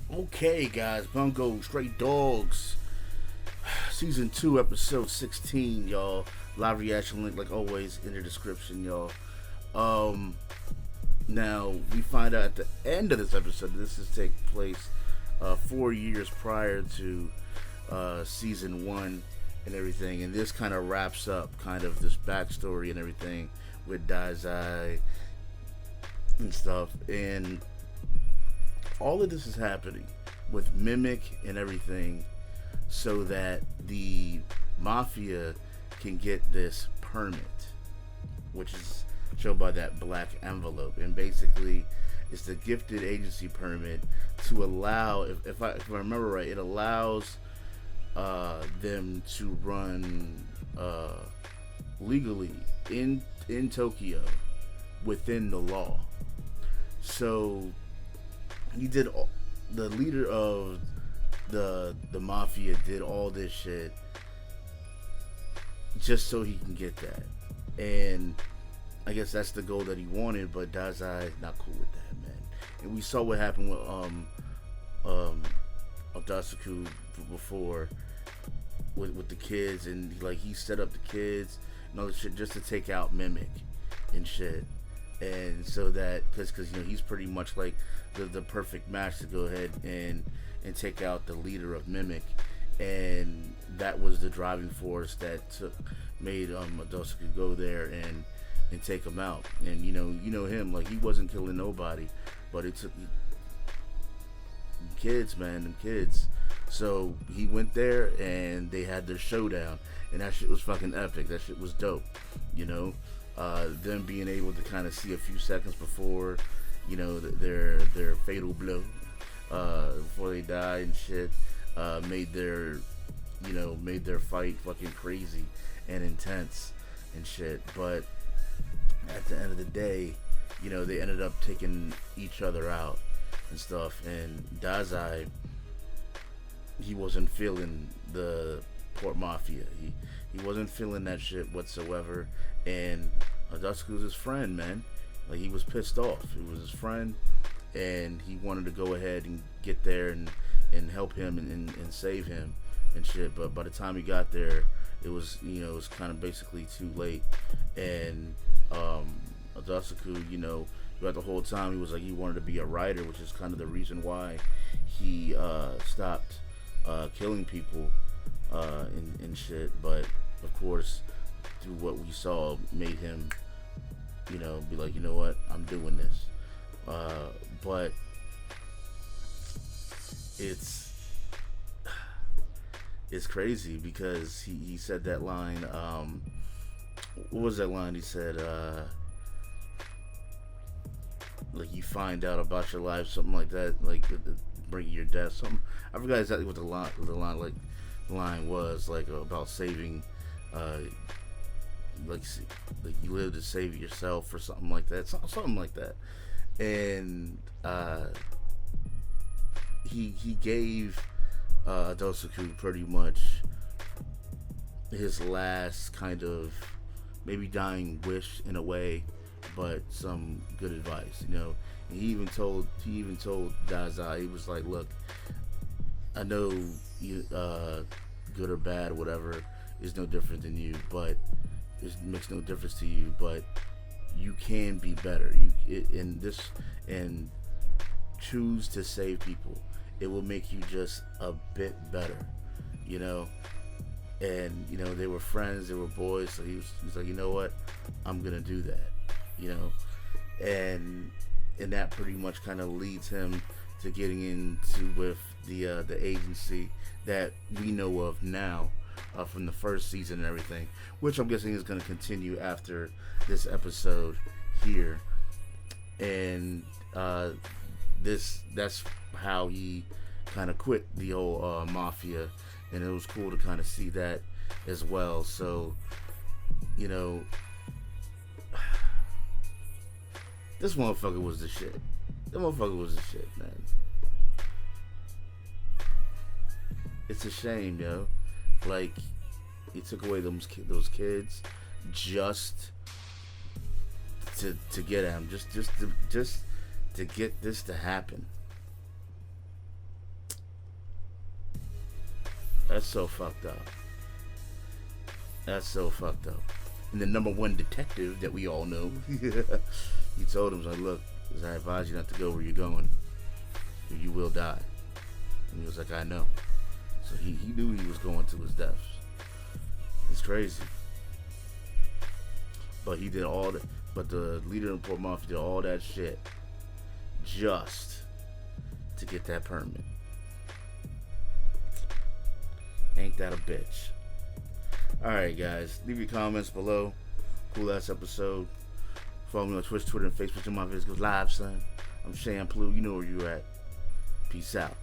Okay, guys, Bungou, Straight Dogs, Season 2, Episode 16, y'all. Live reaction link, like always, in the description, y'all. Um, Now, we find out at the end of this episode that this is take place 4 years prior to Season 1 and everything. And this kind of wraps up kind of this backstory and everything with Dazai and stuff. And all of this is happening with Mimic and everything so that the mafia can get this permit, which is shown by that black envelope. And basically, it's the gifted agency permit to allow, if I remember right, it allows them to run legally in Tokyo within the law. So he did the leader of the mafia did all this shit just so he can get that. And I guess that's the goal that he wanted, but Dazai is not cool with that, man. And we saw what happened with Otaku before with the kids, and like he set up the kids and all this shit just to take out Mimic and shit. And so that because he's pretty much like the perfect match to go ahead and take out the leader of Mimic, and that was the driving force that made Natascha go there and take him out. And you know him, like he wasn't killing nobody, but it took kids, man, them kids. So he went there and they had their showdown, and that shit was fucking epic. That shit was dope, them being able to kind of see a few seconds before, their fatal blow, before they died and shit, made their fight fucking crazy and intense and shit. But at the end of the day, they ended up taking each other out and stuff. And Dazai, he wasn't feeling the Port Mafia. He wasn't feeling that shit whatsoever. And Natascha was his friend, man. Like, he was pissed off. It was his friend, and he wanted to go ahead and get there and help him and save him and shit. But by the time he got there, it was kind of basically too late. And Otaku, throughout the whole time, he was like he wanted to be a writer, which is kind of the reason why he stopped killing people and shit. But of course, through what we saw, made him, be like, you know what, I'm doing this. But it's crazy because he said that line. What was that line he said? Like, you find out about your life, something like that, like bringing your death. Something, I forgot exactly what the line was, like about saving, like you live to save yourself or something like that, something like that. And he gave Natascha pretty much his last kind of maybe dying wish in a way, but some good advice, And he even told Dazai, he was like, look, I know you, good or bad, whatever, is no different than you, but it makes no difference to you, but you can be better. And choose to save people. It will make you just a bit better, And they were friends, they were boys, so he was like, you know what, I'm gonna do that, and that pretty much kind of leads him to getting into with the agency that we know of now, from the first season and everything, which I'm guessing is going to continue after this episode here. And that's how he kind of quit the old mafia, and it was cool to kind of see that as well. So this motherfucker was the shit. That motherfucker was the shit, man. It's a shame, yo. Like, he took away those kids just to get at him, just to get this to happen. That's so fucked up. That's so fucked up. And the number one detective that we all know, he told him, like, look, I advise you not to go where you're going, or you will die. And he was like, I know. So he knew he was going to his death. It's crazy. But he did all that. But the leader in Port Mafia did all that shit just to get that permit. Ain't that a bitch? Alright, guys. Leave your comments below. Cool ass episode. Follow me on Twitch, Twitter, and Facebook. My videos goes live, son. I'm Shampoo. You know where you at. Peace out.